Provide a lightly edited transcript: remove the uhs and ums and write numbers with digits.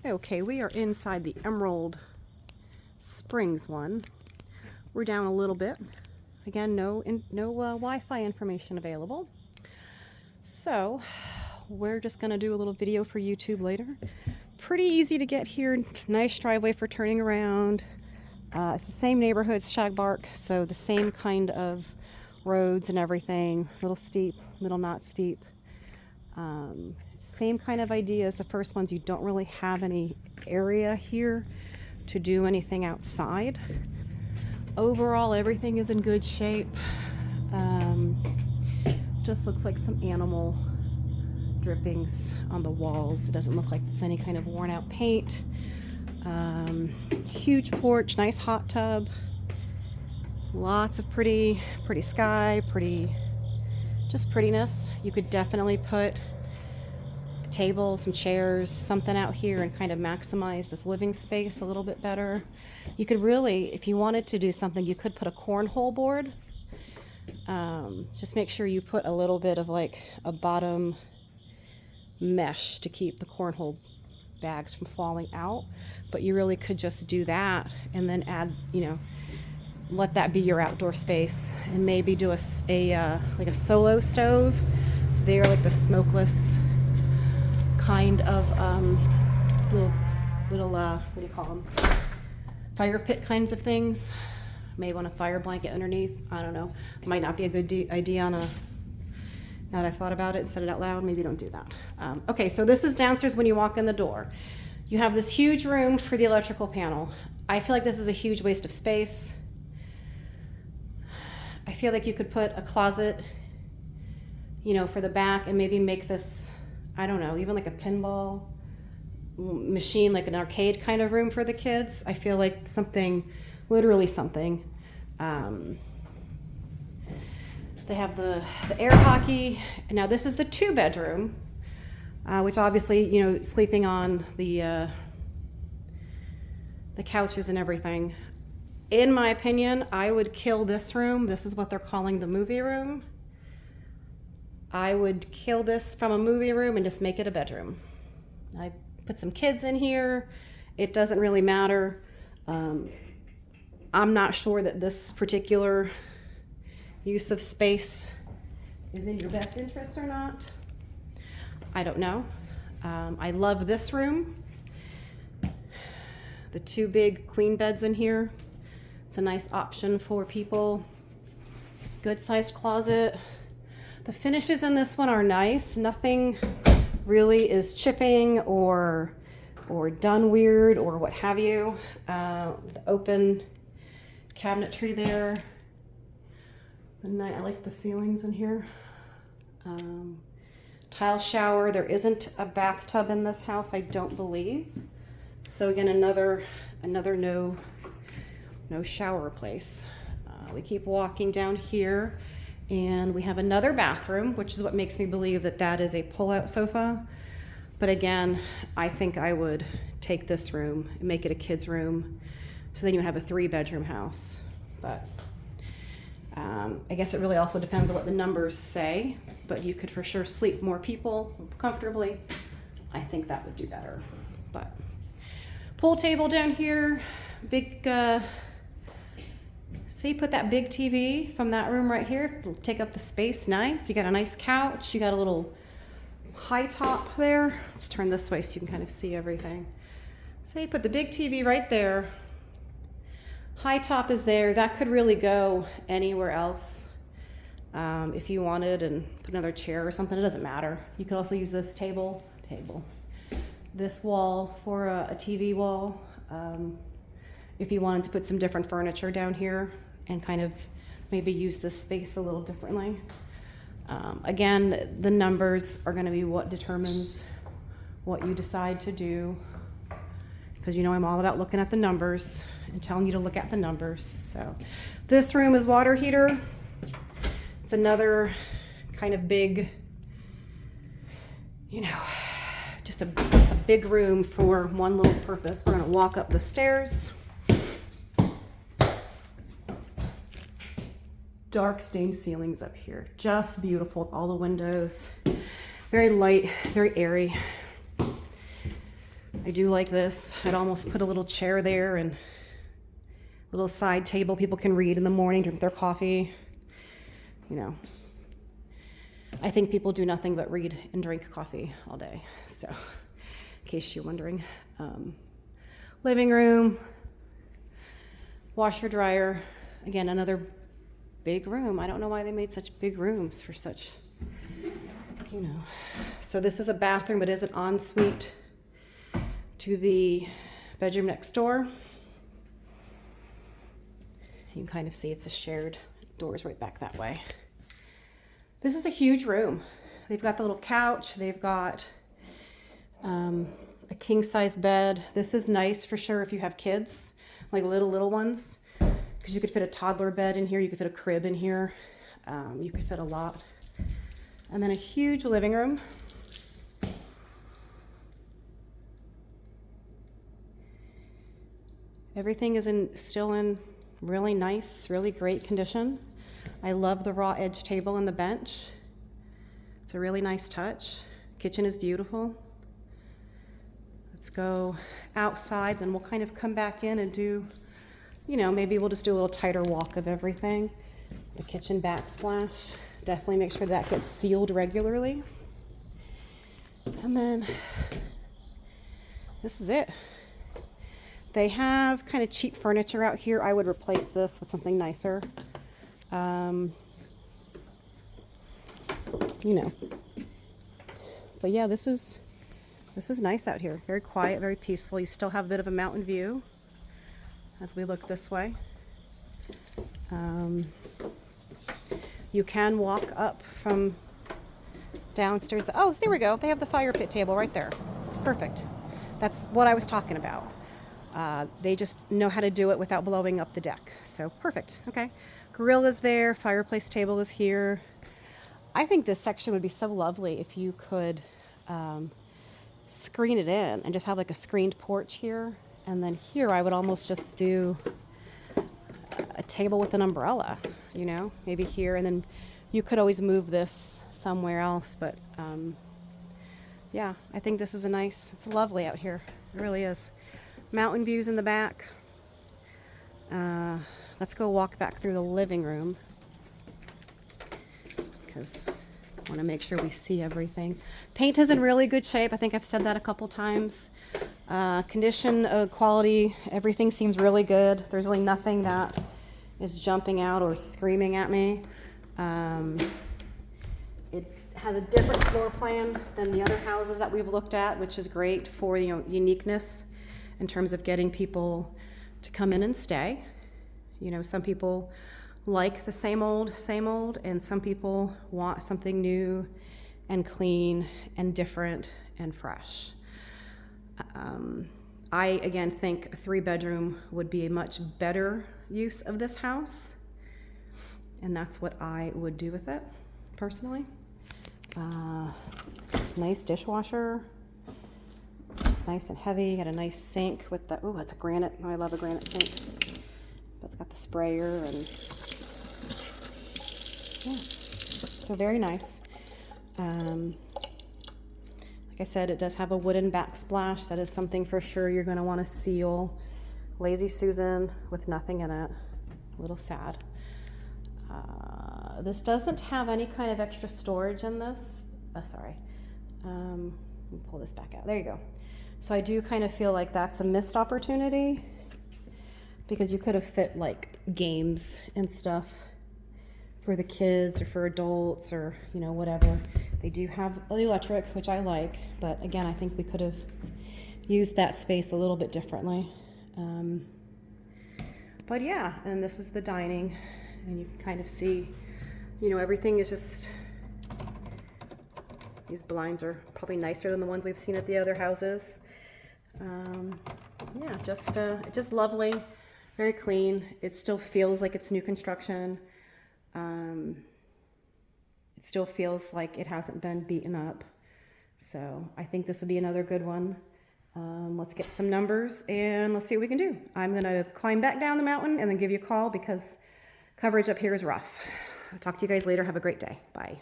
Okay, we are inside the Emerald Springs one. We're down a little bit. Again, no Wi-Fi information available. So we're just gonna do a little video for YouTube later. Pretty easy to get here. Nice driveway for turning around. It's the same neighborhood as Shagbark, so the same kind of roads and everything. Little steep, little not steep. Same kind of idea as the first ones. You don't really have any area here to do anything outside. Overall, everything is in good shape. Just looks like some animal drippings on the walls. It doesn't look like it's any kind of worn out paint. Huge porch, nice hot tub. Lots of pretty sky, just prettiness. You could definitely put a table, some chairs, something out here and kind of maximize this living space a little bit better. You could really, if you wanted to do something, you could put a cornhole board. Just make sure you put a little bit of like a bottom mesh to keep the cornhole bags from falling out. But you really could just do that and then add, let that be your outdoor space, and maybe do like a solo stove. They're like the smokeless kind of little what do you call them? Fire pit kinds of things. May want a fire blanket underneath. I don't know. Might not be a good idea now that I thought about it and said it out loud. Maybe don't do that. Okay, so this is downstairs when you walk in the door. You have this huge room for the electrical panel. I feel like this is a huge waste of space. I feel like you could put a closet, for the back, and maybe make this, I don't know, even like a pinball machine, like an arcade kind of room for the kids. I feel like something, literally something. They have the air hockey. Now this is the 2-bedroom, which obviously, sleeping on the couches and everything. In my opinion, I would kill this room. This is what they're calling the movie room. I would kill this from a movie room and just make it a bedroom. I put some kids in here. It doesn't really matter. I'm not sure that this particular use of space is in your best interest or not. I don't know. I love this room. The 2 big queen beds in here. It's a nice option for people. Good sized closet. The finishes in this one are nice. Nothing really is chipping or done weird or what have you. The open cabinetry there. I like the ceilings in here. Tile shower. There isn't a bathtub in this house, I don't believe. So again, another no shower place. We keep walking down here, and we have another bathroom, which is what makes me believe that is a pull-out sofa. But again, I think I would take this room and make it a kid's room, so then you have a 3-bedroom house. But I guess it really also depends on what the numbers say, but you could for sure sleep more people comfortably. I think that would do better. But pool table down here, big, see, put that big TV from that room right here. It'll take up the space nice. You got a nice couch. You got a little high top there. Let's turn this way so you can kind of see everything. So you put the big TV right there. High top is there. That could really go anywhere else if you wanted, and put another chair or something. It doesn't matter. You could also use this table, this wall for a TV wall. If you wanted to put some different furniture down here and kind of maybe use this space a little differently. Again, the numbers are going to be what determines what you decide to do, because I'm all about looking at the numbers and telling you to look at the numbers. So this room is water heater. It's another kind of big, just a big room for one little purpose. We're going to walk up the stairs. Dark stained ceilings up here. Just beautiful. All the windows. Very light, very airy. I do like this. I'd almost put a little chair there and a little side table people can read in the morning, drink their coffee. You know, I think people do nothing but read and drink coffee all day. So, in case you're wondering. Living room, washer, dryer. Again, another big room. I don't know why they made such big rooms for such, you know. So this is a bathroom, but it is an ensuite to the bedroom next door. You can kind of see it's a shared doors right back that way. This is a huge room. They've got the little couch. They've got a king size bed. This is nice for sure if you have kids, like little ones, because you could fit a toddler bed in here. You could fit a crib in here. You could fit a lot. And then a huge living room. Everything is still in really nice, really great condition. I love the raw edge table and the bench. It's a really nice touch. Kitchen is beautiful. Let's go outside, then we'll kind of come back in and do, you know, maybe we'll just do a little tighter walk of everything. The kitchen backsplash. Definitely make sure that gets sealed regularly. And then this is it. They have kind of cheap furniture out here. I would replace this with something nicer. You know. But yeah, this is nice out here. Very quiet, very peaceful. You still have a bit of a mountain view as we look this way. You can walk up from downstairs. Oh, there we go. They have the fire pit table right there. Perfect. That's what I was talking about. They just know how to do it without blowing up the deck. So perfect. Okay. Grill is there. Fireplace table is here. I think this section would be so lovely if you could screen it in and just have like a screened porch here. And then here I would almost just do a table with an umbrella, you know, maybe here. And then you could always move this somewhere else. But yeah, I think this is it's lovely out here. It really is. Mountain views in the back. Let's go walk back through the living room because I want to make sure we see everything. Paint is in really good shape. I think I've said that a couple times. Condition, quality, everything seems really good. There's really nothing that is jumping out or screaming at me. It has a different floor plan than the other houses that we've looked at, which is great for, you know, uniqueness in terms of getting people to come in and stay. You know, some people like the same old, and some people want something new and clean and different and fresh. I, again, think a 3-bedroom would be a much better use of this house, and that's what I would do with it, personally. Nice dishwasher. It's nice and heavy. Got a nice sink with the, oh, it's a granite. Oh, I love a granite sink. It's got the sprayer and, yeah, so very nice. Like I said, it does have a wooden backsplash. That is something for sure you're going to want to seal. Lazy Susan with nothing in it. A little sad. This doesn't have any kind of extra storage in this. Oh, sorry. Let me pull this back out. There you go. So I do kind of feel like that's a missed opportunity because you could have fit like games and stuff for the kids or for adults or, you know, whatever. They do have the electric, which I like, but again, I think we could have used that space a little bit differently. But yeah, and this is the dining, and you can kind of see, you know, everything is just, these blinds are probably nicer than the ones we've seen at the other houses. Yeah, just lovely, very clean. It still feels like it's new construction. It still feels like it hasn't been beaten up. So I think this would be another good one. Let's get some numbers and let's see what we can do. I'm gonna climb back down the mountain and then give you a call because coverage up here is rough. I'll talk to you guys later. Have a great day. Bye.